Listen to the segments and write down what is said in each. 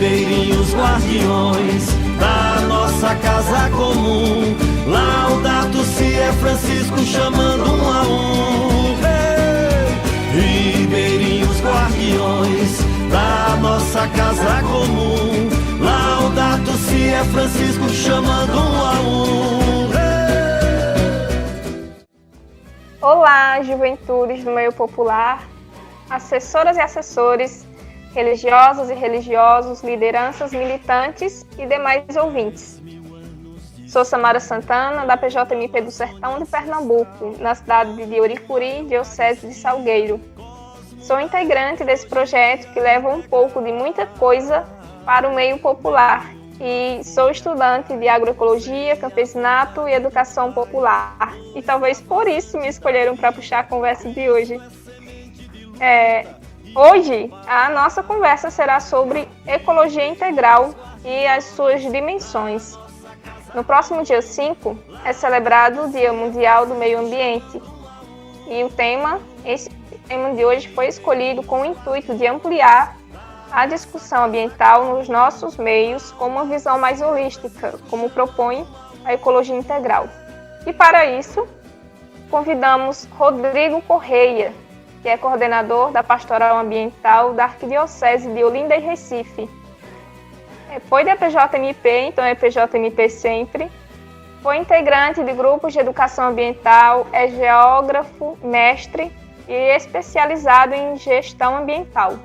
ribeirinhos guardiões da nossa casa comum. Laudato si é Francisco chamando um a um. Ei! Ribeirinhos guardiões da nossa casa comum. Laudato si é Francisco chamando um a um. Ei! Olá, juventudes do meio popular, assessoras e assessores, religiosas e religiosos, lideranças, militantes e demais ouvintes. Sou Samara Santana, da PJMP do Sertão de Pernambuco, na cidade de Oricuri, diocese de Salgueiro. Sou integrante desse projeto que leva um pouco de muita coisa para o meio popular e sou estudante de agroecologia, campesinato e educação popular. E talvez por isso me escolheram para puxar a conversa de hoje. Hoje, a nossa conversa será sobre ecologia integral e as suas dimensões. No próximo dia 5, é celebrado o Dia Mundial do Meio Ambiente. E esse tema de hoje foi escolhido com o intuito de ampliar a discussão ambiental nos nossos meios com uma visão mais holística, como propõe a ecologia integral. E para isso, convidamos Rodrigo Correia, que é coordenador da Pastoral Ambiental da Arquidiocese de Olinda e Recife. Foi da PJMP, então é PJMP sempre. Foi integrante de grupos de educação ambiental, é geógrafo, mestre e especializado em gestão ambiental.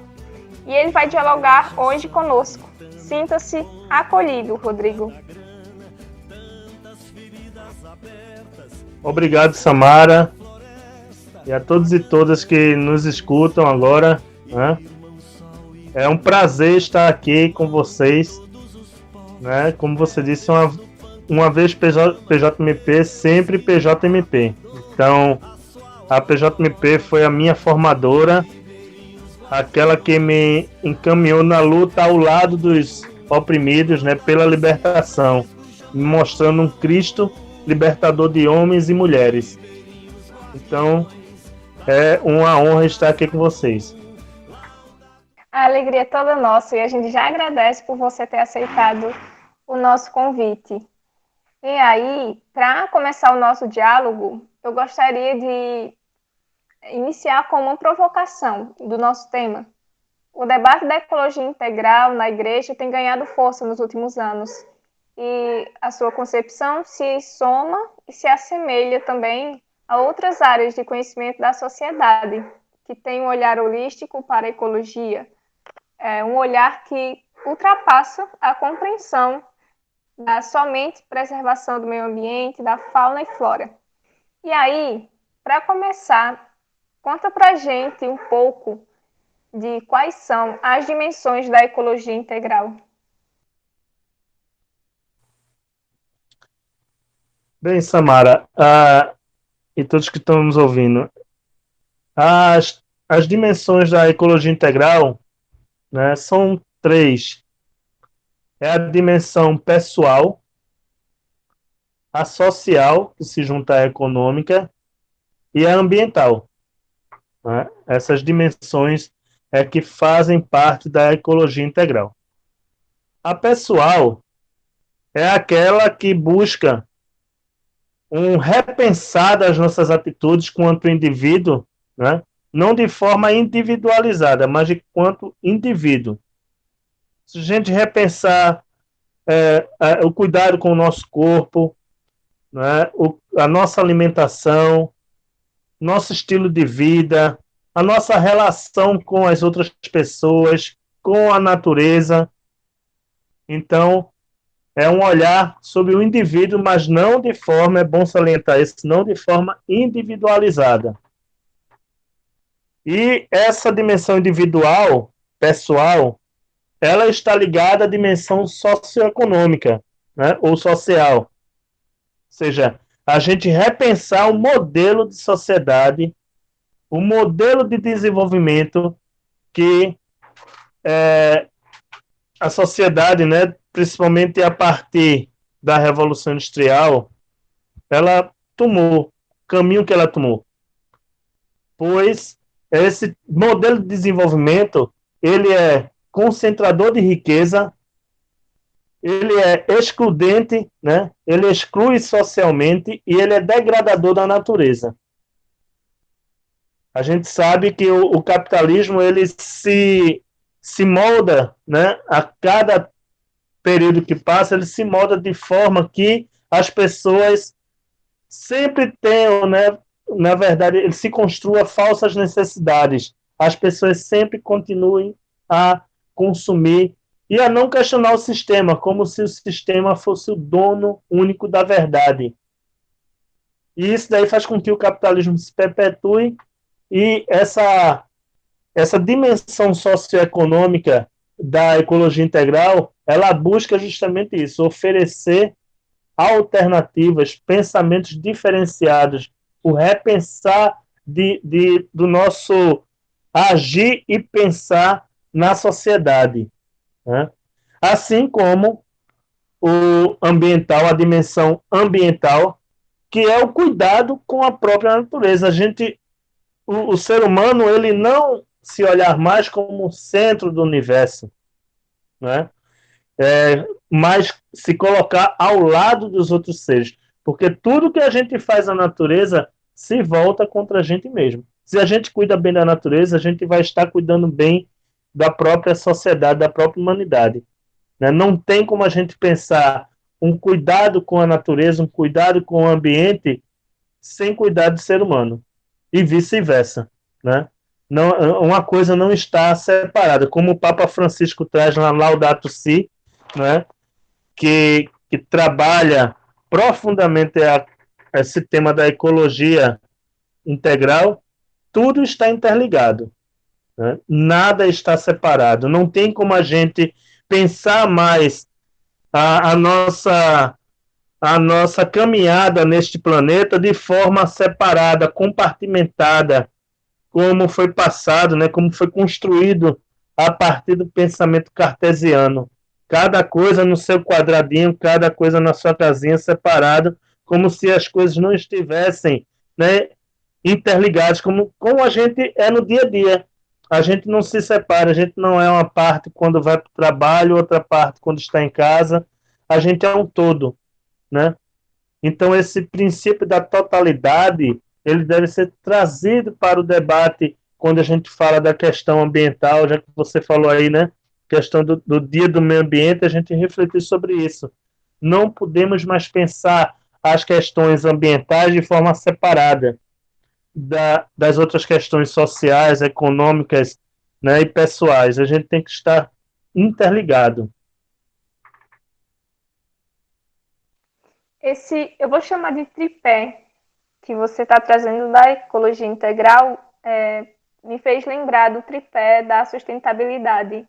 E ele vai dialogar hoje conosco. Sinta-se acolhido, Rodrigo. Obrigado, Samara. E a todos e todas que nos escutam agora, né? É um prazer estar aqui com vocês, né? Como você disse, uma vez PJMP, sempre PJMP. Então, a PJMP foi a minha formadora, aquela que me encaminhou na luta ao lado dos oprimidos, né? Pela libertação, me mostrando um Cristo libertador de homens e mulheres. Então, é uma honra estar aqui com vocês. A alegria é toda nossa e a gente já agradece por você ter aceitado o nosso convite. E aí, para começar o nosso diálogo, eu gostaria de iniciar com uma provocação do nosso tema. O debate da ecologia integral na igreja tem ganhado força nos últimos anos e a sua concepção se soma e se assemelha também a outras áreas de conhecimento da sociedade, que tem um olhar holístico para a ecologia, um olhar que ultrapassa a compreensão da somente preservação do meio ambiente, da fauna e flora. E aí, para começar, conta para a gente um pouco de quais são as dimensões da ecologia integral. Bem, Samara, e todos que estão nos ouvindo, as dimensões da ecologia integral, né, são 3. É a dimensão pessoal, a social, que se junta à econômica, e a ambiental. Né? Essas dimensões é que fazem parte da ecologia integral. A pessoal é aquela que busca um repensar das nossas atitudes quanto indivíduo, né? Não de forma individualizada, mas de quanto indivíduo. Se a gente repensar o cuidado com o nosso corpo, né? A nossa alimentação, nosso estilo de vida, a nossa relação com as outras pessoas, com a natureza. Então, é um olhar sobre o indivíduo, mas não de forma, é bom salientar isso, não de forma individualizada. E essa dimensão individual, pessoal, ela está ligada à dimensão socioeconômica, né, ou social. Ou seja, a gente repensar o modelo de sociedade, o modelo de desenvolvimento que a sociedade, né, principalmente a partir da Revolução Industrial, ela tomou, o caminho que ela tomou. Pois esse modelo de desenvolvimento, ele é concentrador de riqueza, ele é excludente, né? Ele exclui socialmente e ele é degradador da natureza. A gente sabe que o capitalismo ele se molda, né? A cada período que passa, ele se molda de forma que as pessoas sempre tenham, né? Na verdade, ele se construa falsas necessidades. As pessoas sempre continuem a consumir e a não questionar o sistema, como se o sistema fosse o dono único da verdade. E isso daí faz com que o capitalismo se perpetue e essa dimensão socioeconômica da ecologia integral, ela busca justamente isso, oferecer alternativas, pensamentos diferenciados, o repensar do nosso agir e pensar na sociedade, né? Assim como o ambiental, a dimensão ambiental, que é o cuidado com a própria natureza. O ser humano, ele não se olhar mais como o centro do universo, né? Mas se colocar ao lado dos outros seres. Porque tudo que a gente faz na natureza se volta contra a gente mesmo. Se a gente cuida bem da natureza, a gente vai estar cuidando bem da própria sociedade, da própria humanidade, né? Não tem como a gente pensar um cuidado com a natureza, um cuidado com o ambiente, sem cuidar do ser humano. E vice-versa, né? Não, uma coisa não está separada. Como o Papa Francisco traz na Laudato Si, né? Que trabalha profundamente esse tema da ecologia integral, tudo está interligado, né? Nada está separado. Não tem como a gente pensar mais a nossa caminhada neste planeta de forma separada, compartimentada, como foi passado, né, como foi construído a partir do pensamento cartesiano. Cada coisa no seu quadradinho, cada coisa na sua casinha separado, como se as coisas não estivessem, né, interligadas, como a gente é no dia a dia. A gente não se separa, a gente não é uma parte quando vai para o trabalho, outra parte quando está em casa, a gente é um todo, né? Então, esse princípio da totalidade, ele deve ser trazido para o debate quando a gente fala da questão ambiental, já que você falou aí, né? Questão do Dia do Meio Ambiente, a gente refletir sobre isso. Não podemos mais pensar as questões ambientais de forma separada das outras questões sociais, econômicas, né, e pessoais. A gente tem que estar interligado. Eu vou chamar de tripé que você está trazendo da ecologia integral, me fez lembrar do tripé da sustentabilidade,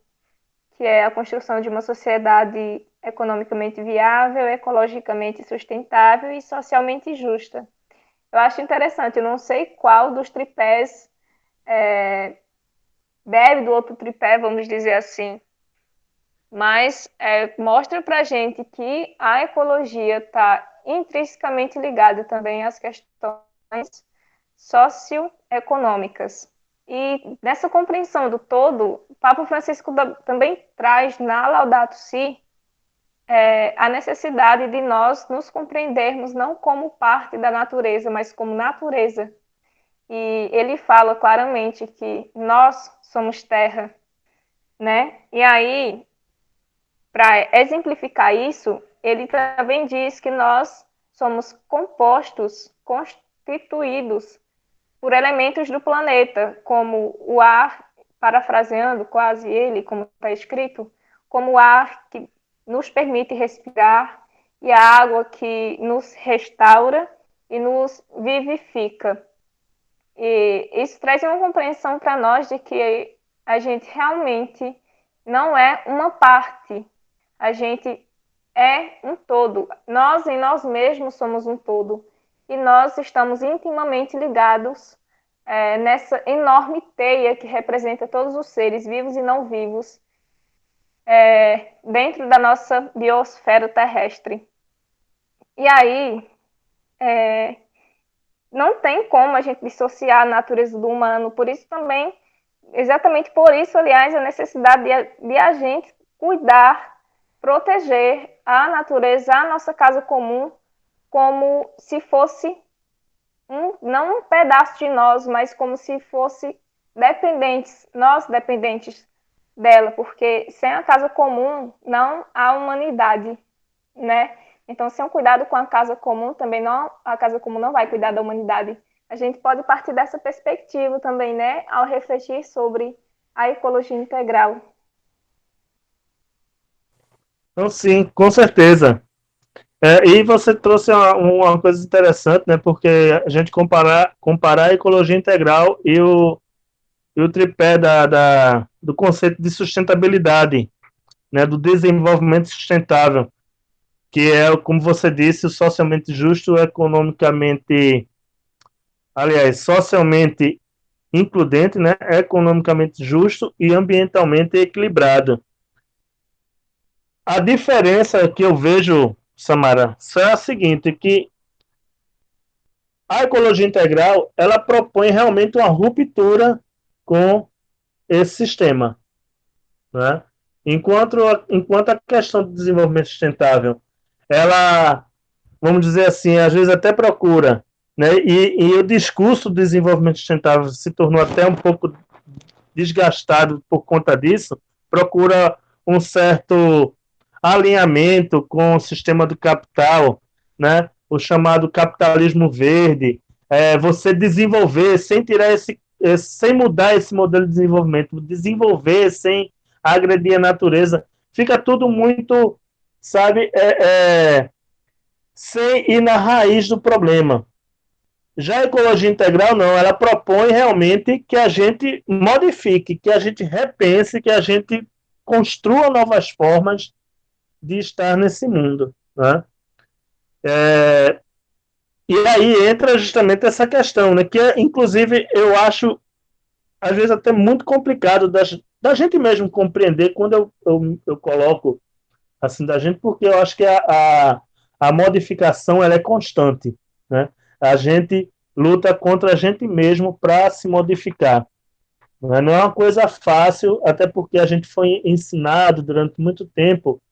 que é a construção de uma sociedade economicamente viável, ecologicamente sustentável e socialmente justa. Eu acho interessante, eu não sei qual dos tripés bebe do outro tripé, vamos dizer assim, mas mostra para a gente que a ecologia está intrinsecamente ligada também às questões socioeconômicas. E nessa compreensão do todo, o Papa Francisco também traz na Laudato Si a necessidade de nós nos compreendermos não como parte da natureza, mas como natureza. E ele fala claramente que nós somos terra, né? E aí, para exemplificar isso, ele também diz que nós somos compostos, constituídos por elementos do planeta, como o ar, parafraseando quase ele, como está escrito, como o ar que nos permite respirar e a água que nos restaura e nos vivifica. E isso traz uma compreensão para nós de que a gente realmente não é uma parte, a gente é um todo. Nós em nós mesmos somos um todo. E nós estamos intimamente ligados nessa enorme teia que representa todos os seres vivos e não vivos dentro da nossa biosfera terrestre. E aí, não tem como a gente dissociar a natureza do humano, por isso também exatamente por isso, aliás, a necessidade de a gente cuidar, proteger a natureza, a nossa casa comum, como se fosse não um pedaço de nós, mas como se fosse dependentes, nós dependentes dela, porque sem a casa comum não há humanidade, né? Então, sem um cuidado com a casa comum, também não, a casa comum não vai cuidar da humanidade. A gente pode partir dessa perspectiva também, né? Ao refletir sobre a ecologia integral. Então, sim, com certeza. E você trouxe uma coisa interessante, né? Porque a gente comparar a ecologia integral e o tripé do conceito de sustentabilidade, né? Do desenvolvimento sustentável, que é, como você disse, o socialmente justo, economicamente, aliás, socialmente includente, né? Economicamente justo e ambientalmente equilibrado. A diferença que eu vejo, Samara, é a seguinte, que a ecologia integral, ela propõe realmente uma ruptura com esse sistema, né? Enquanto a questão do desenvolvimento sustentável, ela, vamos dizer assim, às vezes até procura, né? E o discurso do desenvolvimento sustentável se tornou até um pouco desgastado por conta disso, procura um certo alinhamento com o sistema do capital, né? O chamado capitalismo verde, você desenvolver sem tirar sem mudar esse modelo de desenvolvimento, desenvolver sem agredir a natureza, fica tudo muito, sabe, sem ir na raiz do problema. Já a ecologia integral não, ela propõe realmente que a gente modifique, que a gente repense, que a gente construa novas formas de estar nesse mundo, né? E aí entra justamente essa questão, né? Que inclusive eu acho às vezes até muito complicado da gente mesmo compreender quando eu coloco assim da gente, porque eu acho que a modificação ela é constante, né? A gente luta contra a gente mesmo para se modificar. Né? Não é uma coisa fácil, até porque a gente foi ensinado durante muito tempo,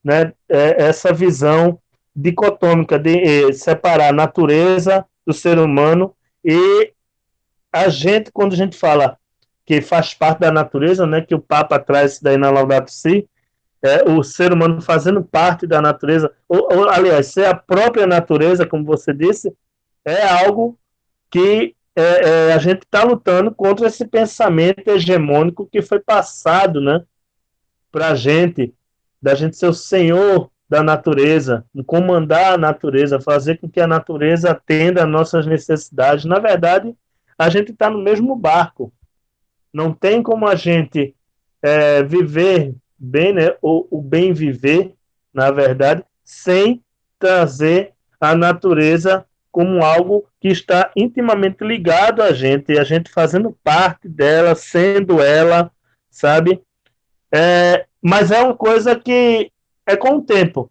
né, essa visão dicotômica de separar a natureza do ser humano e a gente, quando a gente fala que faz parte da natureza, né, que o Papa traz isso daí na Laudato Si, o ser humano fazendo parte da natureza, aliás, ser a própria natureza, como você disse, é algo que a gente está lutando contra esse pensamento hegemônico que foi passado, né, para a gente, da gente ser o senhor da natureza, comandar a natureza, fazer com que a natureza atenda às nossas necessidades. Na verdade, a gente está no mesmo barco. Não tem como a gente viver bem, né, o bem viver, na verdade, sem trazer a natureza como algo que está intimamente ligado a gente fazendo parte dela, sendo ela, sabe? Mas é uma coisa que é com o tempo,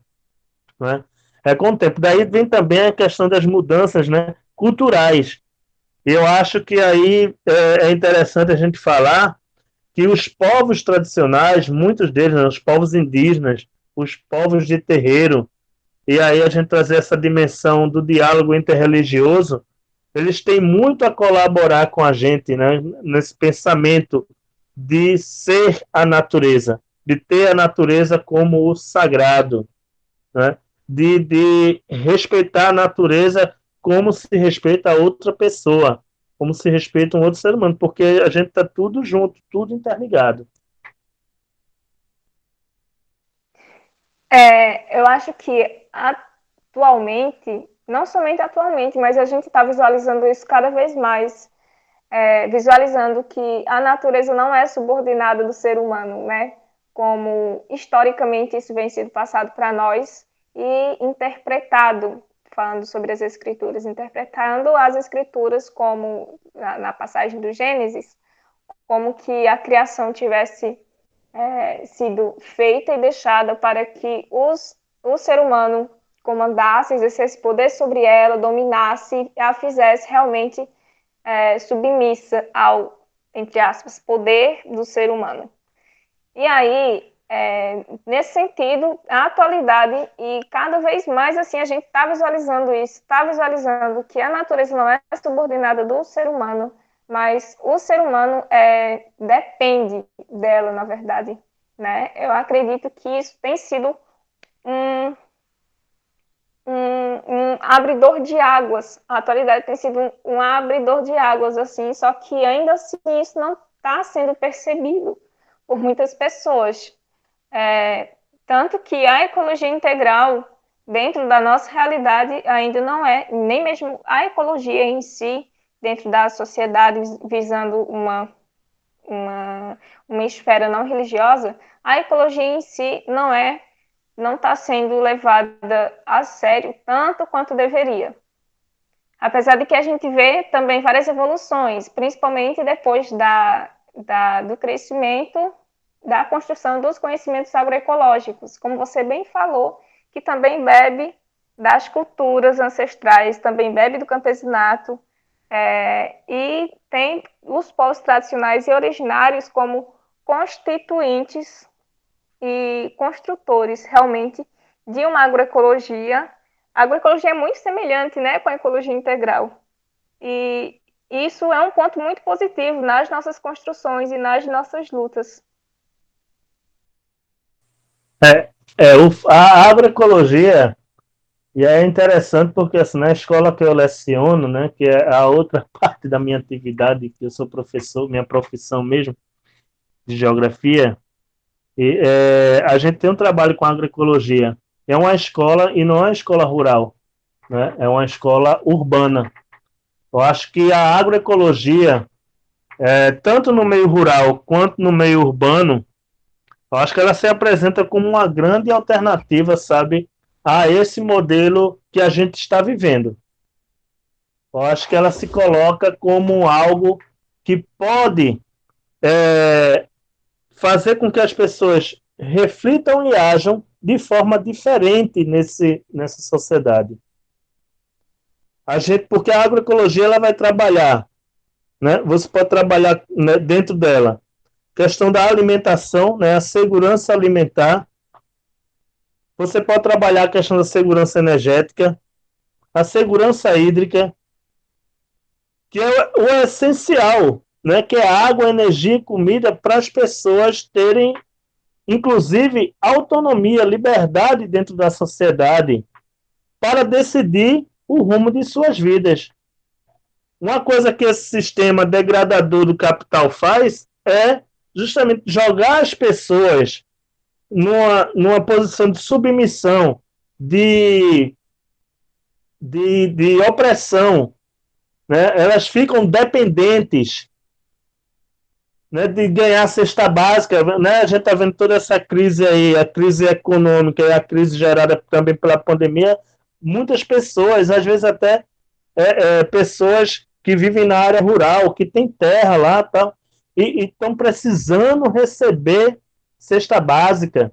né? É com o tempo. Daí vem também a questão das mudanças, né, culturais. Eu acho que aí é interessante a gente falar que os povos tradicionais, muitos deles, né, os povos indígenas, os povos de terreiro, e aí a gente trazer essa dimensão do diálogo interreligioso, eles têm muito a colaborar com a gente, né, nesse pensamento de ser a natureza, de ter a natureza como o sagrado, né, de respeitar a natureza como se respeita a outra pessoa, como se respeita um outro ser humano, porque a gente está tudo junto, tudo interligado. Eu acho que atualmente, não somente atualmente, mas a gente está visualizando isso cada vez mais, visualizando que a natureza não é subordinada do ser humano, né? Como historicamente isso vem sendo passado para nós e interpretado, falando sobre as escrituras, interpretando as escrituras como, na passagem do Gênesis, como que a criação tivesse sido feita e deixada para que o ser humano comandasse, exercesse poder sobre ela, dominasse, a fizesse realmente submissa ao entre aspas, poder do ser humano. E aí, nesse sentido, a atualidade, e cada vez mais assim a gente está visualizando isso, está visualizando que a natureza não é subordinada do ser humano, mas o ser humano depende dela, na verdade, né? Eu acredito que isso tem sido um, um abridor de águas. A atualidade tem sido um abridor de águas, assim, só que ainda assim isso não está sendo percebido por muitas pessoas. Tanto que a ecologia integral, dentro da nossa realidade, ainda não é, nem mesmo a ecologia em si, dentro da sociedade, visando uma esfera não religiosa, a ecologia em si não está sendo levada a sério tanto quanto deveria. Apesar de que a gente vê também várias evoluções, principalmente depois do crescimento da construção dos conhecimentos agroecológicos, como você bem falou, que também bebe das culturas ancestrais, também bebe do campesinato, e tem os povos tradicionais e originários como constituintes e construtores, realmente, de uma agroecologia. A agroecologia é muito semelhante, né, com a ecologia integral. E isso é um ponto muito positivo nas nossas construções e nas nossas lutas. A agroecologia, e é interessante porque assim, na escola que eu leciono, né, que é a outra parte da minha atividade, que eu sou professor, minha profissão mesmo, de geografia, a gente tem um trabalho com agroecologia. É uma escola e não é uma escola rural, né, é uma escola urbana. Eu acho que a agroecologia, tanto no meio rural quanto no meio urbano, eu acho que ela se apresenta como uma grande alternativa, sabe, a esse modelo que a gente está vivendo. Eu acho que ela se coloca como algo que pode fazer com que as pessoas reflitam e ajam de forma diferente nessa sociedade. Porque a agroecologia ela vai trabalhar, né? Você pode trabalhar, né, dentro dela questão da alimentação, né, a segurança alimentar. Você pode trabalhar a questão da segurança energética, a segurança hídrica, que é o essencial, né, que é água, energia e comida para as pessoas terem, inclusive, autonomia, liberdade dentro da sociedade para decidir o rumo de suas vidas. Uma coisa que esse sistema degradador do capital faz é justamente jogar as pessoas numa posição de submissão, de opressão, né? Elas ficam dependentes, né, de ganhar a cesta básica, né? A gente está vendo toda essa crise aí, a crise econômica e a crise gerada também pela pandemia. Muitas pessoas, às vezes até pessoas que vivem na área rural, que tem terra lá, tal, e estão precisando receber cesta básica,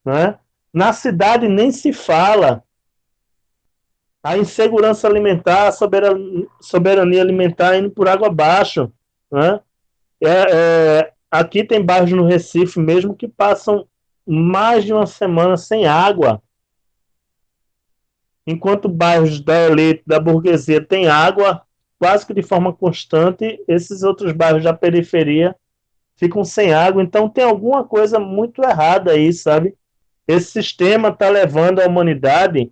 né? Na cidade nem se fala. A insegurança alimentar, a soberania alimentar indo por água abaixo, né? Aqui tem bairros no Recife mesmo que passam mais de uma semana sem água, enquanto bairros da elite, da burguesia têm água quase que de forma constante, esses outros bairros da periferia ficam sem água. Então tem alguma coisa muito errada aí, sabe? Esse sistema está levando a humanidade,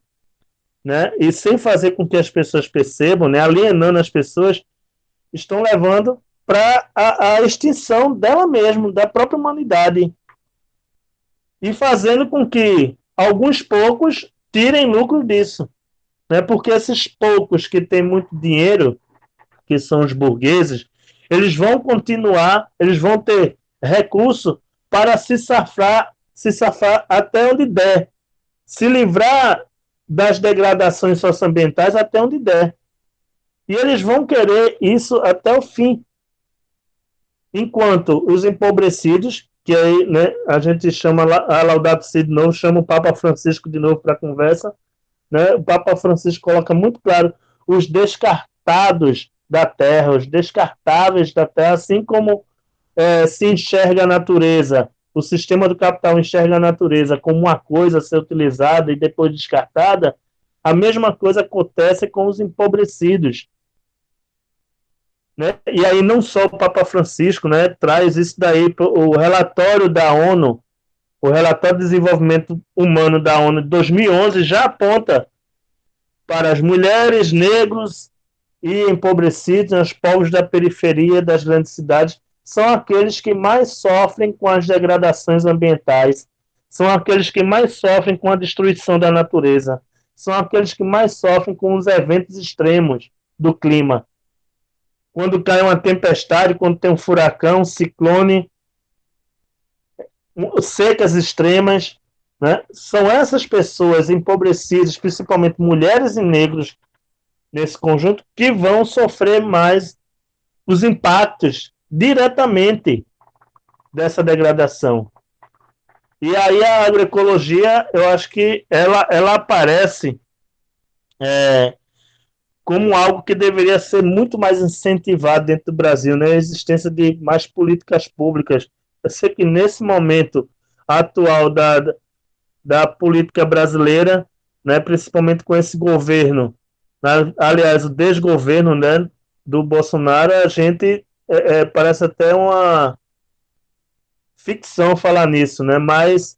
né, e sem fazer com que as pessoas percebam, né, alienando as pessoas, estão levando para a extinção dela mesma, da própria humanidade, e fazendo com que alguns poucos tirem lucro disso, né, porque esses poucos que têm muito dinheiro, que são os burgueses, eles vão continuar, eles vão ter recurso para se safar até onde der, se livrar das degradações socioambientais até onde der. E eles vão querer isso até o fim. Enquanto os empobrecidos, que aí, né, a gente chama a Laudato Si de novo, chama o Papa Francisco de novo para a conversa, né? O Papa Francisco coloca muito claro: os descartados da Terra, os descartáveis da Terra, assim como se enxerga a natureza, o sistema do capital enxerga a natureza como uma coisa a ser utilizada e depois descartada, a mesma coisa acontece com os empobrecidos. Né? E aí não só o Papa Francisco, né, traz isso daí, o relatório da ONU, o relatório de desenvolvimento humano da ONU de 2011 já aponta para as mulheres, negros e empobrecidos, os povos da periferia das grandes cidades, são aqueles que mais sofrem com as degradações ambientais, são aqueles que mais sofrem com a destruição da natureza, são aqueles que mais sofrem com os eventos extremos do clima. Quando cai uma tempestade, quando tem um furacão, um ciclone, secas extremas, né? São essas pessoas empobrecidas, principalmente mulheres e negros, nesse conjunto, que vão sofrer mais os impactos diretamente dessa degradação. E aí a agroecologia, eu acho que ela aparece como algo que deveria ser muito mais incentivado dentro do Brasil, né? A existência de mais políticas públicas. Eu sei que nesse momento atual da política brasileira, né, principalmente com esse governo, né, aliás, o desgoverno, né, do Bolsonaro, a gente parece até uma ficção falar nisso, né? Mas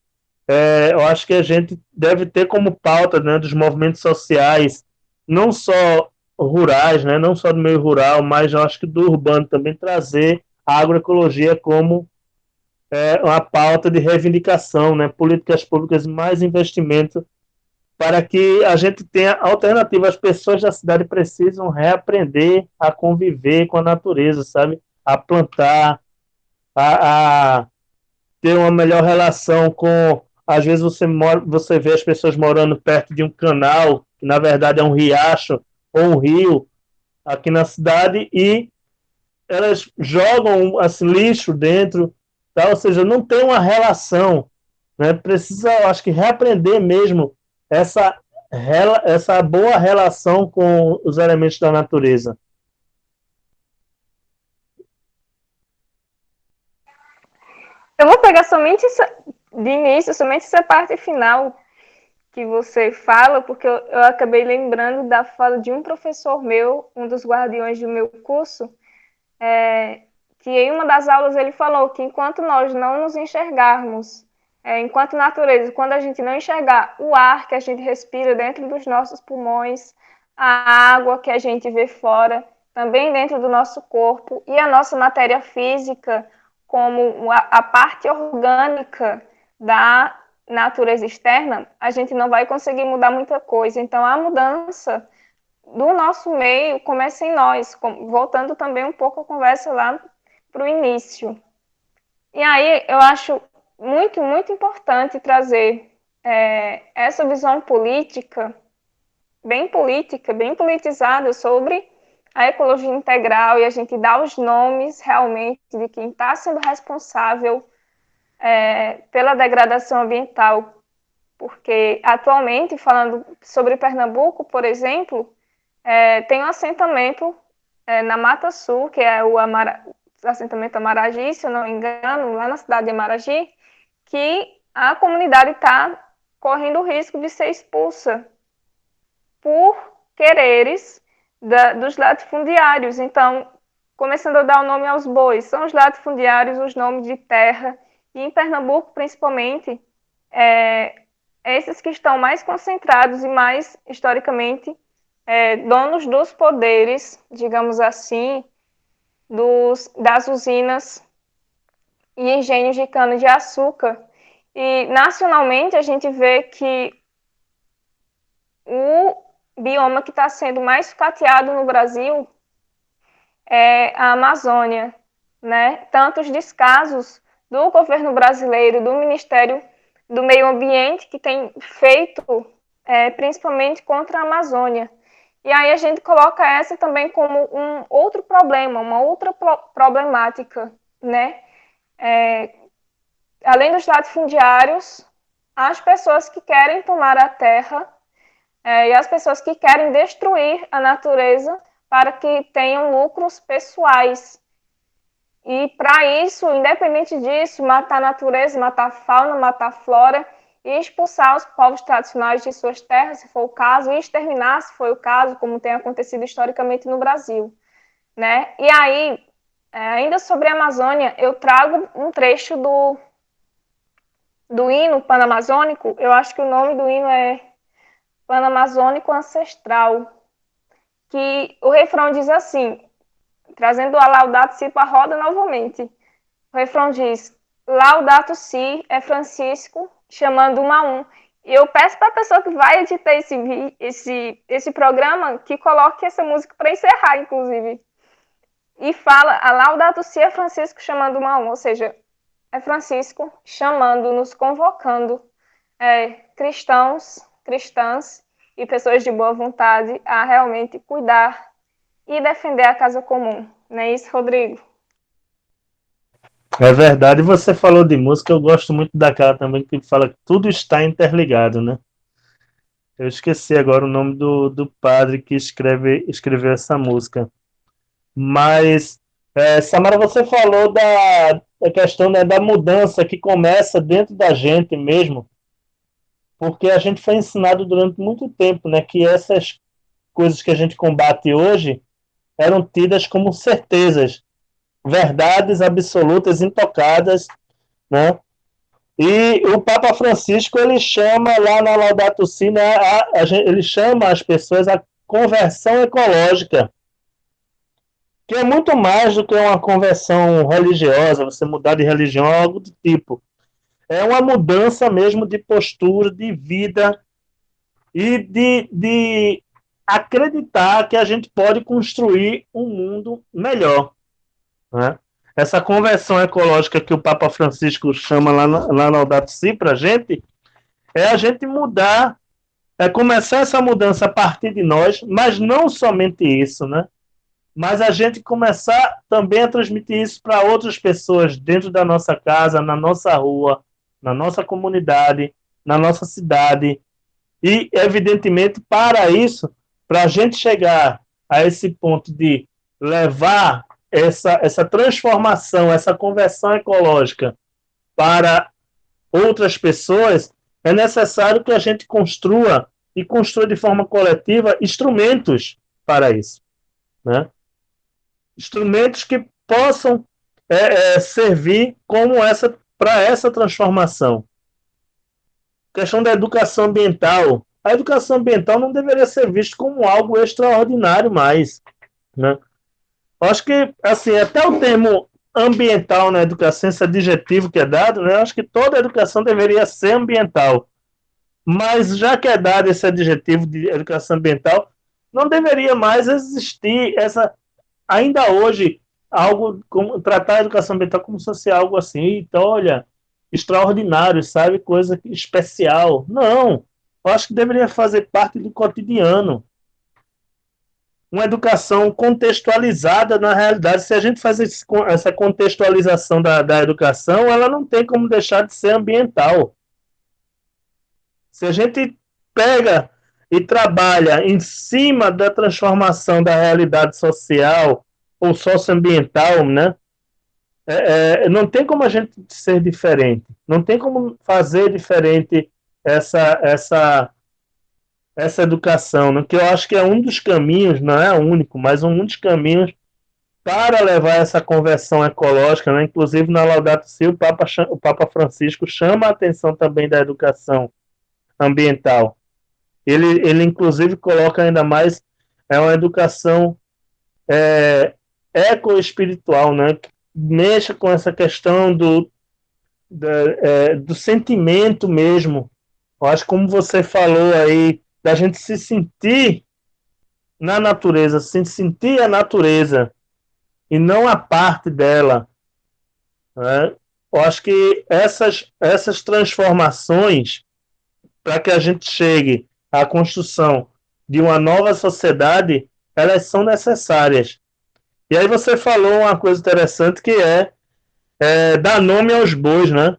eu acho que a gente deve ter como pauta, né, dos movimentos sociais, não só rurais, né, não só do meio rural, mas eu acho que do urbano também, trazer a agroecologia como uma pauta de reivindicação, né, políticas públicas, mais investimento para que a gente tenha alternativa. As pessoas da cidade precisam reaprender a conviver com a natureza, sabe? A plantar, a ter uma melhor relação com... Às vezes você vê as pessoas morando perto de um canal, que na verdade é um riacho ou um rio, aqui na cidade, e elas jogam assim, lixo dentro, tá? Ou seja, não tem uma relação, né? Precisa, eu acho que, reaprender mesmo essa boa relação com os elementos da natureza. Eu vou pegar somente de início, somente essa parte final que você fala, porque eu acabei lembrando da fala de um professor meu, um dos guardiões do meu curso, que em uma das aulas ele falou que enquanto nós não nos enxergarmos, enquanto natureza, quando a gente não enxergar o ar que a gente respira dentro dos nossos pulmões, a água que a gente vê fora, também dentro do nosso corpo, e a nossa matéria física, como a parte orgânica da natureza externa, a gente não vai conseguir mudar muita coisa. Então, a mudança do nosso meio começa em nós, voltando também um pouco a conversa lá para o início. E aí eu acho muito, muito importante trazer essa visão política, bem politizada sobre a ecologia integral, e a gente dá os nomes realmente de quem está sendo responsável pela degradação ambiental, porque atualmente, falando sobre Pernambuco, por exemplo, tem um assentamento na Mata Sul, que é o assentamento Amaragi, se eu não me engano, lá na cidade de Amaragi, que a comunidade está correndo o risco de ser expulsa por quereres dos latifundiários. Então, começando a dar o nome aos bois, são os latifundiários, os nomes de terra, e em Pernambuco, principalmente, esses que estão mais concentrados e mais, historicamente, donos dos poderes, digamos assim, das usinas e engenhos de cana-de-açúcar. E, nacionalmente, a gente vê que o bioma que está sendo mais sucateado no Brasil é a Amazônia, né? Tantos descasos do governo brasileiro, do Ministério do Meio Ambiente, que tem feito principalmente contra a Amazônia. E aí a gente coloca essa também como um outro problema, uma outra problemática, né? Além dos latifundiários, as pessoas que querem tomar a terra e as pessoas que querem destruir a natureza para que tenham lucros pessoais. E para isso, independente disso, matar a natureza, matar a fauna, matar a flora e expulsar os povos tradicionais de suas terras, se for o caso, e exterminar, se for o caso, como tem acontecido historicamente no Brasil, né? E aí, ainda sobre a Amazônia, eu trago um trecho do hino panamazônico. Eu acho que o nome do hino é Panamazônico Ancestral, que o refrão diz assim, trazendo a Laudato Si para a roda novamente. O refrão diz: Laudato Si é Francisco chamando um a um. E eu peço para a pessoa que vai editar esse programa que coloque essa música para encerrar, inclusive. E fala: a Laudato Si é Francisco chamando um a um, ou seja, é Francisco chamando, nos convocando, cristãos, cristãs e pessoas de boa vontade a realmente cuidar e defender a casa comum. Não é isso, Rodrigo? É verdade, você falou de música, eu gosto muito daquela também que fala que tudo está interligado, né? Eu esqueci agora o nome do padre que escreveu essa música. Mas, Samara, você falou da questão, né, da mudança que começa dentro da gente mesmo, porque a gente foi ensinado durante muito tempo, né, que essas coisas que a gente combate hoje eram tidas como certezas, verdades absolutas, intocadas, né? E o Papa Francisco, ele chama lá na Laudato Si, né, ele chama as pessoas à conversão ecológica, que é muito mais do que uma conversão religiosa, você mudar de religião, algo do tipo. É uma mudança mesmo de postura, de vida e de acreditar que a gente pode construir um mundo melhor, né? Essa conversão ecológica que o Papa Francisco chama lá na Laudato Si para a gente, é a gente mudar, começar essa mudança a partir de nós, mas não somente isso, né? Mas a gente começar também a transmitir isso para outras pessoas dentro da nossa casa, na nossa rua, na nossa comunidade, na nossa cidade. E, evidentemente, para isso, para a gente chegar a esse ponto de levar essa transformação, essa conversão ecológica para outras pessoas, é necessário que a gente construa e construa de forma coletiva instrumentos para isso, né? Instrumentos que possam servir como para essa transformação. Questão da educação ambiental. A educação ambiental não deveria ser vista como algo extraordinário mais, né? Eu acho que, assim, até o termo ambiental na educação, esse adjetivo que é dado, né? Eu acho que toda educação deveria ser ambiental. Mas já que é dado esse adjetivo de educação ambiental, não deveria mais existir ainda hoje, algo como tratar a educação ambiental como se fosse algo assim, então, olha, extraordinário, sabe? Coisa especial. Não, eu acho que deveria fazer parte do cotidiano. Uma educação contextualizada na realidade. Se a gente faz essa contextualização da educação, ela não tem como deixar de ser ambiental. Se a gente pega e trabalha em cima da transformação da realidade social ou socioambiental, né? Não tem como a gente ser diferente, não tem como fazer diferente essa educação, né? Que eu acho que é um dos caminhos, não é o único, mas um dos caminhos para levar essa conversão ecológica, né? Inclusive na Laudato Si, o Papa Francisco chama a atenção também da educação ambiental. Ele inclusive coloca ainda mais uma educação ecoespiritual, né? Que mexa com essa questão do sentimento mesmo. Eu acho que, como você falou aí, da gente se sentir na natureza, se sentir a natureza e não a parte dela, né? Eu acho que essas transformações, para que a gente chegue à construção de uma nova sociedade, elas são necessárias. E aí você falou uma coisa interessante que dar nome aos bois, né?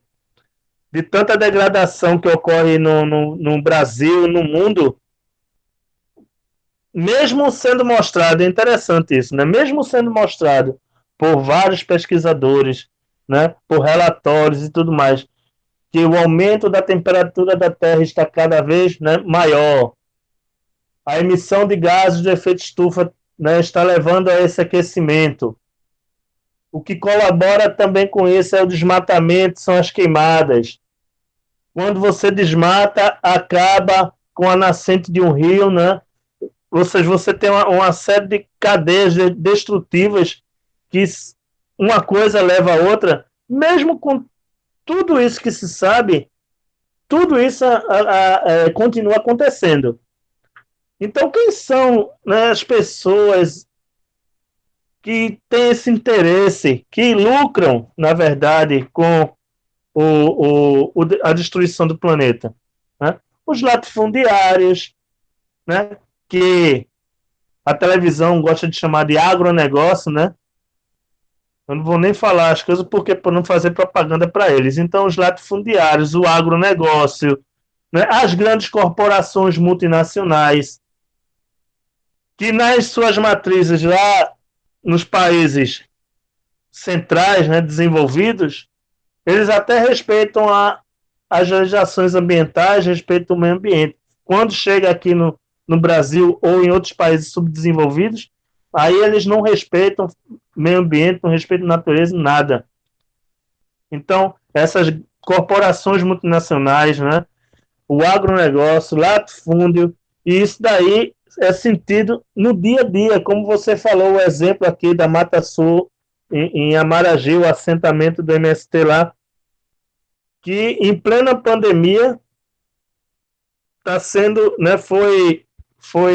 De tanta degradação que ocorre no Brasil, no mundo, mesmo sendo mostrado, é interessante isso, né? Mesmo sendo mostrado por vários pesquisadores, né, por relatórios e tudo mais, que o aumento da temperatura da Terra está cada vez, né, maior, a emissão de gases de efeito estufa, né, está levando a esse aquecimento. O que colabora também com isso é o desmatamento, são as queimadas. Quando você desmata, acaba com a nascente de um rio, né? Ou seja, você tem uma série de cadeias destrutivas que uma coisa leva a outra, mesmo com tudo isso que se sabe, tudo isso continua acontecendo. Então, quem são, né, as pessoas que têm esse interesse, que lucram, na verdade, com a destruição do planeta? Né? Os latifundiários, né, que a televisão gosta de chamar de agronegócio, né? Eu não vou nem falar as coisas porque para não fazer propaganda para eles. Então, os latifundiários, o agronegócio, né, as grandes corporações multinacionais, que nas suas matrizes lá nos países centrais, né, desenvolvidos, eles até respeitam as legislações ambientais, respeitam o meio ambiente. Quando chega aqui no Brasil ou em outros países subdesenvolvidos, aí eles não respeitam meio ambiente, não respeitam natureza, nada. Então, essas corporações multinacionais, né, o agronegócio, o latifúndio, e isso daí é sentido no dia a dia, como você falou, o exemplo aqui da Mata Sul, em Amaragi, o assentamento do MST lá, que em plena pandemia está sendo, né, foi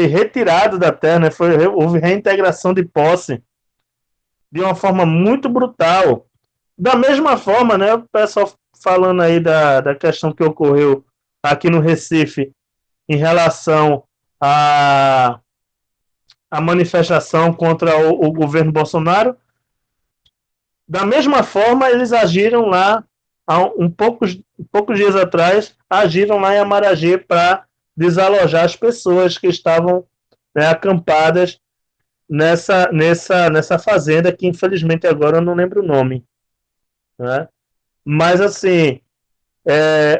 retirado da terra, né, houve reintegração de posse de uma forma muito brutal. Da mesma forma, né, o pessoal falando aí da questão que ocorreu aqui no Recife em relação à manifestação contra o governo Bolsonaro, da mesma forma eles agiram lá, há poucos dias atrás, agiram lá em Amaragi para desalojar as pessoas que estavam, né, acampadas nessa fazenda, que infelizmente agora eu não lembro o nome. Né? Mas assim,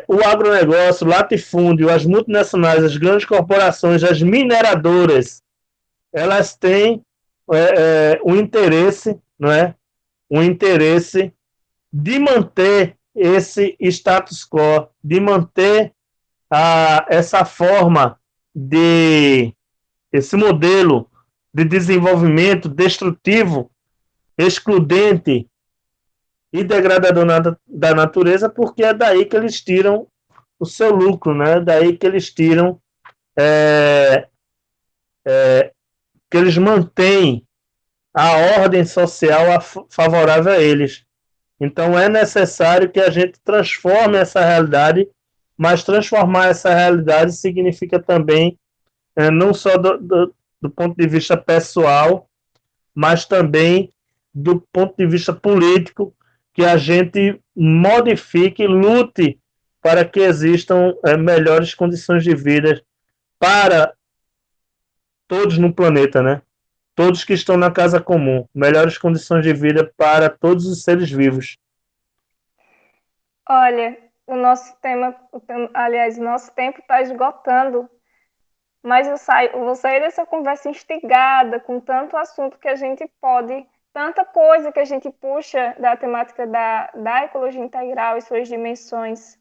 o agronegócio, o latifúndio, as multinacionais, as grandes corporações, as mineradoras, elas têm o interesse, não é? O interesse de manter esse status quo, de manter essa forma esse modelo de desenvolvimento destrutivo, excludente e degradador da natureza, porque é daí que eles tiram o seu lucro, né? É daí que eles tiram, que eles mantêm a ordem social favorável a eles. Então é necessário que a gente transforme essa realidade, mas transformar essa realidade significa também, não só do ponto de vista pessoal, mas também do ponto de vista político, que a gente modifique, lute para que existam melhores condições de vida para todos no planeta, né? Todos que estão na casa comum, melhores condições de vida para todos os seres vivos. Olha, o nosso tema, aliás, o nosso tempo está esgotando, mas eu vou sair dessa conversa instigada com tanto assunto que a gente pode, tanta coisa que a gente puxa da temática da ecologia integral e suas dimensões,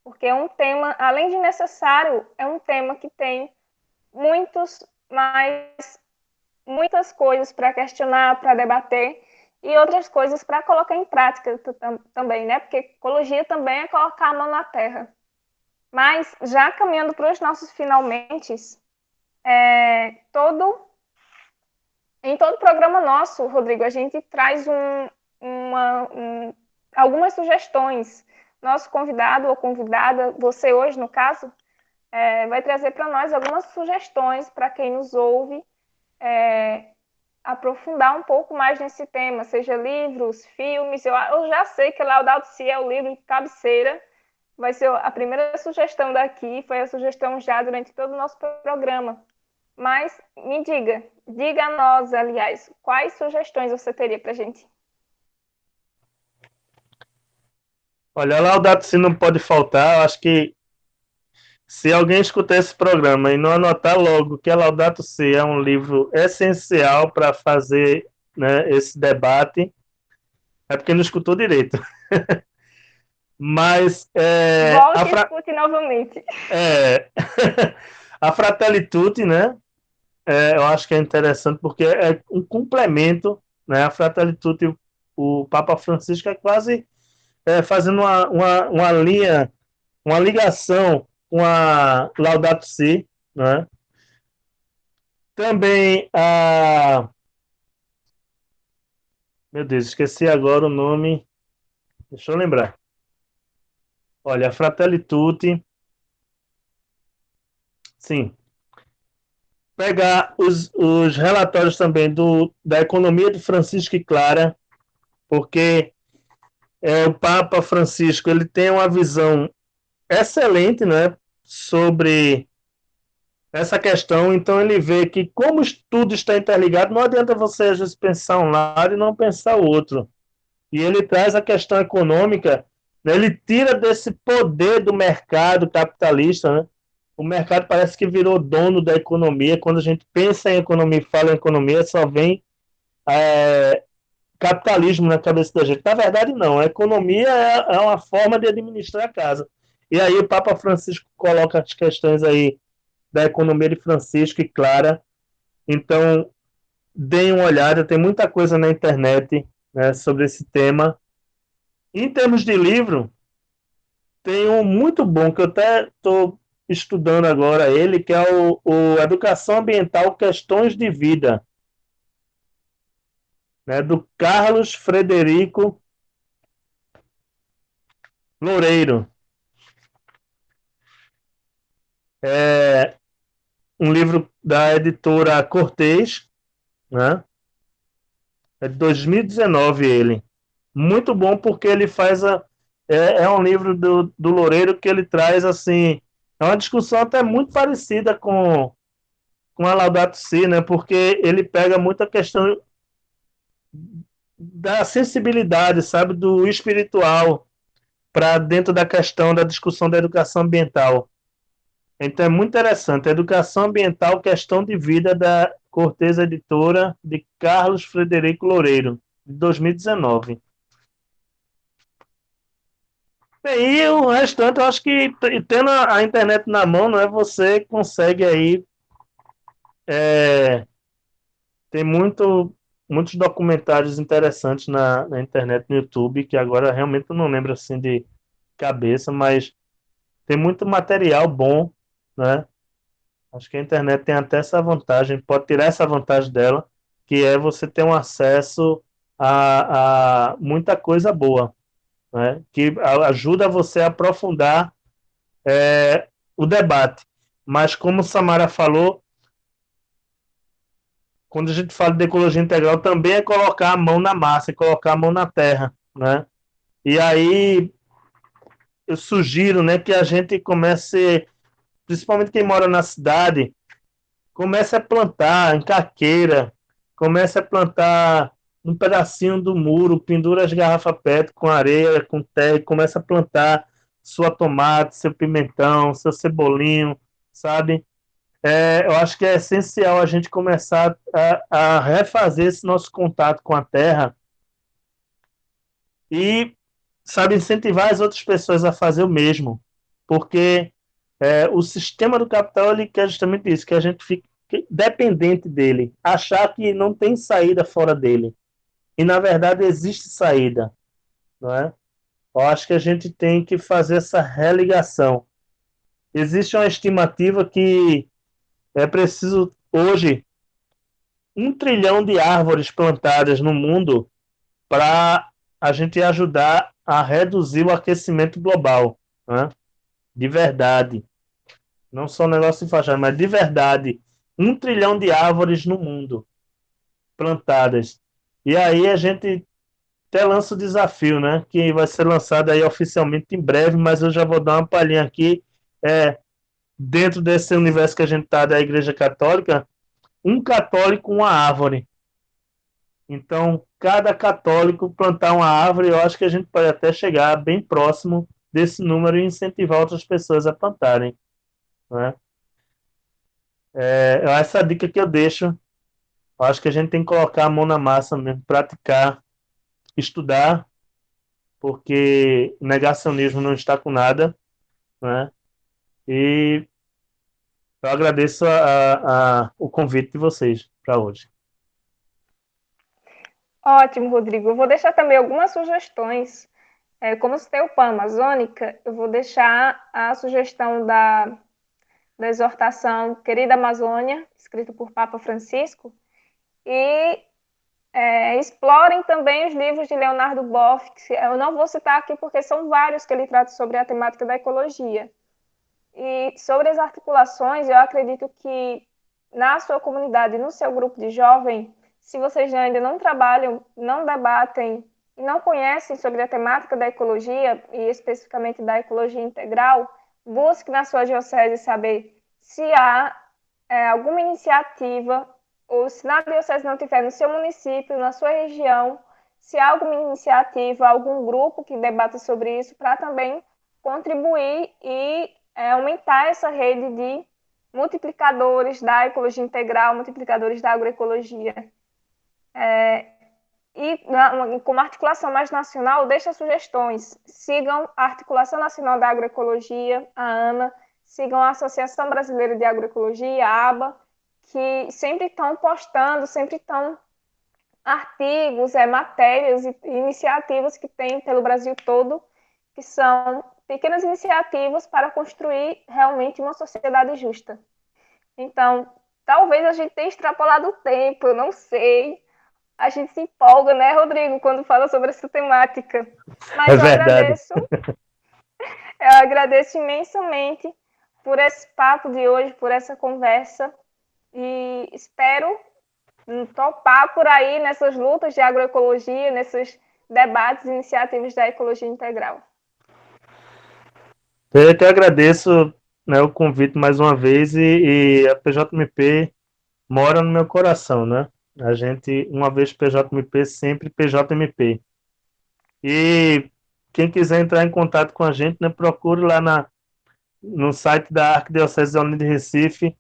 porque é um tema, além de necessário, é um tema que tem muitas coisas para questionar, para debater e outras coisas para colocar em prática também, né? Porque ecologia também é colocar a mão na terra. Mas já caminhando para os nossos finalmente, em todo programa nosso, Rodrigo, a gente traz algumas sugestões. Nosso convidado ou convidada, você hoje no caso, vai trazer para nós algumas sugestões para quem nos ouve, aprofundar um pouco mais nesse tema, seja livros, filmes. Eu já sei que Laudato Si é o livro de cabeceira, vai ser a primeira sugestão daqui, foi a sugestão já durante todo o nosso programa. Mas me diga a nós, aliás, quais sugestões você teria para a gente? Olha, Laudato Si não pode faltar. Eu acho que se alguém escutar esse programa e não anotar logo que a Laudato Si é um livro essencial para fazer, né, esse debate, é porque não escutou direito. Mas Volte e escute novamente. a Fratelli Tutti, né? Eu acho que é interessante porque é um complemento, né? A Fratelli Tutti, o Papa Francisco é quase fazendo uma linha, uma ligação com a Laudato Si, né? Também meu Deus, esqueci agora o nome. Deixa eu lembrar. Olha, a Fratelli Tutti, sim. Pegar os relatórios também da economia de Francisco e Clara, porque o Papa Francisco ele tem uma visão excelente, né, sobre essa questão. Então ele vê que como tudo está interligado, não adianta você às vezes pensar um lado e não pensar o outro. E ele traz a questão econômica, né, ele tira desse poder do mercado capitalista, né? O mercado parece que virou dono da economia. Quando a gente pensa em economia e fala em economia, só vem capitalismo na cabeça da gente. Na verdade, não. A economia é uma forma de administrar a casa. E aí o Papa Francisco coloca as questões aí da economia de Francisco e Clara. Então, deem uma olhada, tem muita coisa na internet, né, sobre esse tema. Em termos de livro, tem um muito bom que eu até estou estudando agora ele, que é o Educação Ambiental Questões de Vida, né, do Carlos Frederico Loureiro. É um livro da editora Cortez, né? É de 2019 ele. Muito bom porque ele faz é um livro do Loureiro que ele traz assim, é uma discussão até muito parecida com a Laudato Si, né? Porque ele pega muita questão da sensibilidade, sabe, do espiritual para dentro da questão da discussão da educação ambiental. Então é muito interessante. Educação Ambiental, Questão de Vida, da Cortez Editora, de Carlos Frederico Loureiro, de 2019. E o restante, eu acho que tendo a internet na mão, não é, você consegue aí. Tem muitos documentários interessantes na internet, no YouTube, que agora realmente eu não lembro assim de cabeça, mas tem muito material bom, né? Acho que a internet tem até essa vantagem, pode tirar essa vantagem dela, que é você ter um acesso a muita coisa boa, né? Que ajuda você a aprofundar o debate. Mas como Samara falou, quando a gente fala de ecologia integral, também é colocar a mão na massa, é colocar a mão na terra, né? E aí eu sugiro, né, que a gente comece, principalmente quem mora na cidade, comece a plantar em caqueira, comece a plantar um pedacinho do muro, pendura as garrafas PET com areia, com terra, e comece a plantar sua tomate, seu pimentão, seu cebolinho, sabe? Eu acho que é essencial a gente começar a refazer esse nosso contato com a terra e, sabe, incentivar as outras pessoas a fazer o mesmo, porque o sistema do capital ele quer justamente isso, que a gente fique dependente dele, achar que não tem saída fora dele. E, na verdade, existe saída, não é? Eu acho que a gente tem que fazer essa religação. Existe uma estimativa que é preciso, hoje, 1 trilhão de árvores plantadas no mundo para a gente ajudar a reduzir o aquecimento global, né? De verdade. Não só um negócio de fachada, mas de verdade. 1 trilhão de árvores no mundo plantadas. E aí a gente até lança o desafio, né? Que vai ser lançado aí oficialmente em breve, mas eu já vou dar uma palhinha aqui. dentro desse universo que a gente está da Igreja Católica, um católico, uma árvore. Então, cada católico plantar uma árvore, eu acho que a gente pode até chegar bem próximo desse número e incentivar outras pessoas a plantarem. Né? Essa é a dica que eu deixo. Eu acho que a gente tem que colocar a mão na massa mesmo, praticar, estudar, porque negacionismo não está com nada. Né? E eu agradeço o convite de vocês para hoje. Ótimo, Rodrigo. Eu vou deixar também algumas sugestões. Como citei o PAN Amazônica, eu vou deixar a sugestão da exortação Querida Amazônia, escrita por Papa Francisco, e explorem também os livros de Leonardo Boff, que eu não vou citar aqui porque são vários que ele trata sobre a temática da ecologia. E sobre as articulações, eu acredito que na sua comunidade, no seu grupo de jovem, se vocês ainda não trabalham, não debatem e não conhecem sobre a temática da ecologia, e especificamente da ecologia integral, busque na sua diocese saber se há alguma iniciativa, ou se na diocese não tiver, no seu município, na sua região, se há alguma iniciativa, algum grupo que debata sobre isso, para também contribuir e aumentar essa rede de multiplicadores da ecologia integral, multiplicadores da agroecologia. Como articulação mais nacional, deixa sugestões. Sigam a Articulação Nacional da Agroecologia, a ANA, sigam a Associação Brasileira de Agroecologia, a ABA, que sempre estão postando, sempre estão artigos, matérias e iniciativas que tem pelo Brasil todo, que são pequenas iniciativas para construir realmente uma sociedade justa. Então, talvez a gente tenha extrapolado o tempo, eu não sei. A gente se empolga, né, Rodrigo, quando fala sobre essa temática. Mas eu agradeço imensamente por esse papo de hoje, por essa conversa, e espero topar por aí nessas lutas de agroecologia, nesses debates e iniciativas da ecologia integral. Eu que agradeço, né, o convite mais uma vez, e a PJMP mora no meu coração, né? A gente, uma vez PJMP, sempre PJMP. E quem quiser entrar em contato com a gente, né, procure lá no site da Arquidiocese de Recife,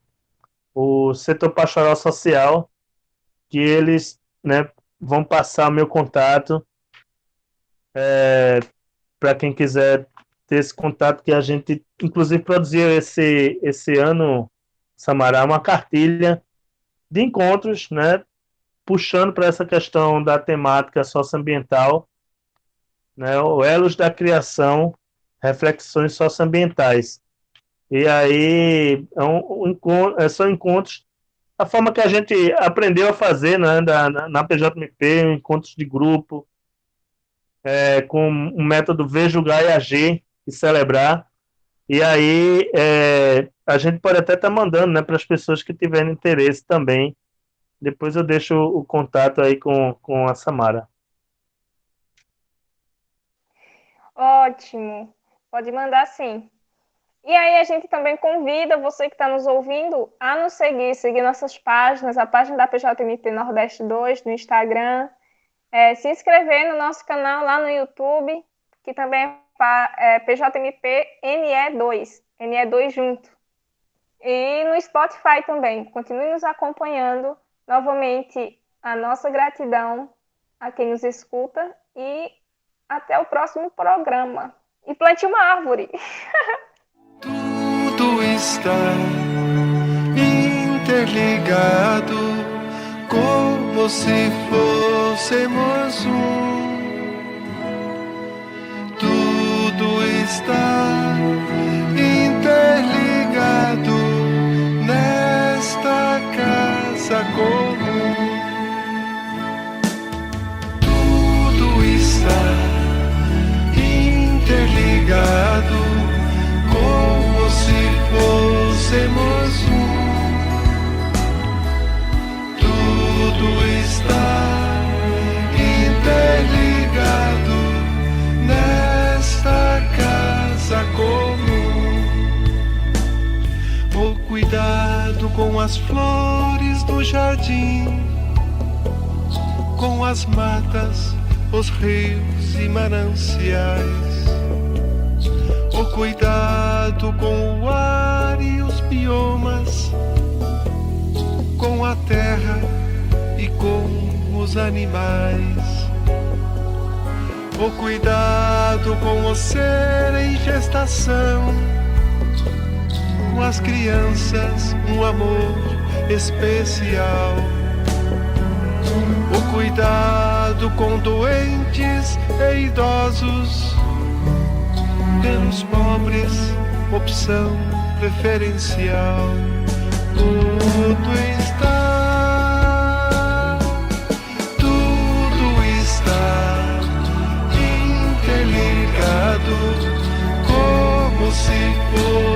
o setor pastoral social, que eles, né, vão passar o meu contato para quem quiser ter esse contato, que a gente, inclusive, produziu esse ano, Samará, uma cartilha de encontros, né, puxando para essa questão da temática socioambiental, né, o Elos da Criação, Reflexões Socioambientais. E aí são encontros, a forma que a gente aprendeu a fazer, né, na PJMP, encontros de grupo, com um método ver, julgar e agir e celebrar. E aí a gente pode até estar mandando, né, para as pessoas que tiverem interesse também. Depois eu deixo o contato aí com a Samara. Ótimo, pode mandar sim. E aí a gente também convida você que está nos ouvindo a nos seguir nossas páginas, a página da PJMP Nordeste 2 no Instagram, se inscrever no nosso canal lá no YouTube, que também é PJMP NE2, NE2 junto. E no Spotify também. Continue nos acompanhando. Novamente, a nossa gratidão a quem nos escuta e até o próximo programa. E plante uma árvore. Tudo está interligado, como se fôssemos um. Tudo está interligado nesta casa comum. Tudo está interligado, como se fôssemos um. Tudo está interligado nesta casa comum. cuidado com as flores do jardim, com as matas, os rios e mananciais. O cuidado com o ar e os biomas, com a terra e com os animais. O cuidado com o ser em gestação, com as crianças, um amor especial. O cuidado com doentes e idosos, pelos pobres, opção preferencial. Tudo está interligado, como se fosse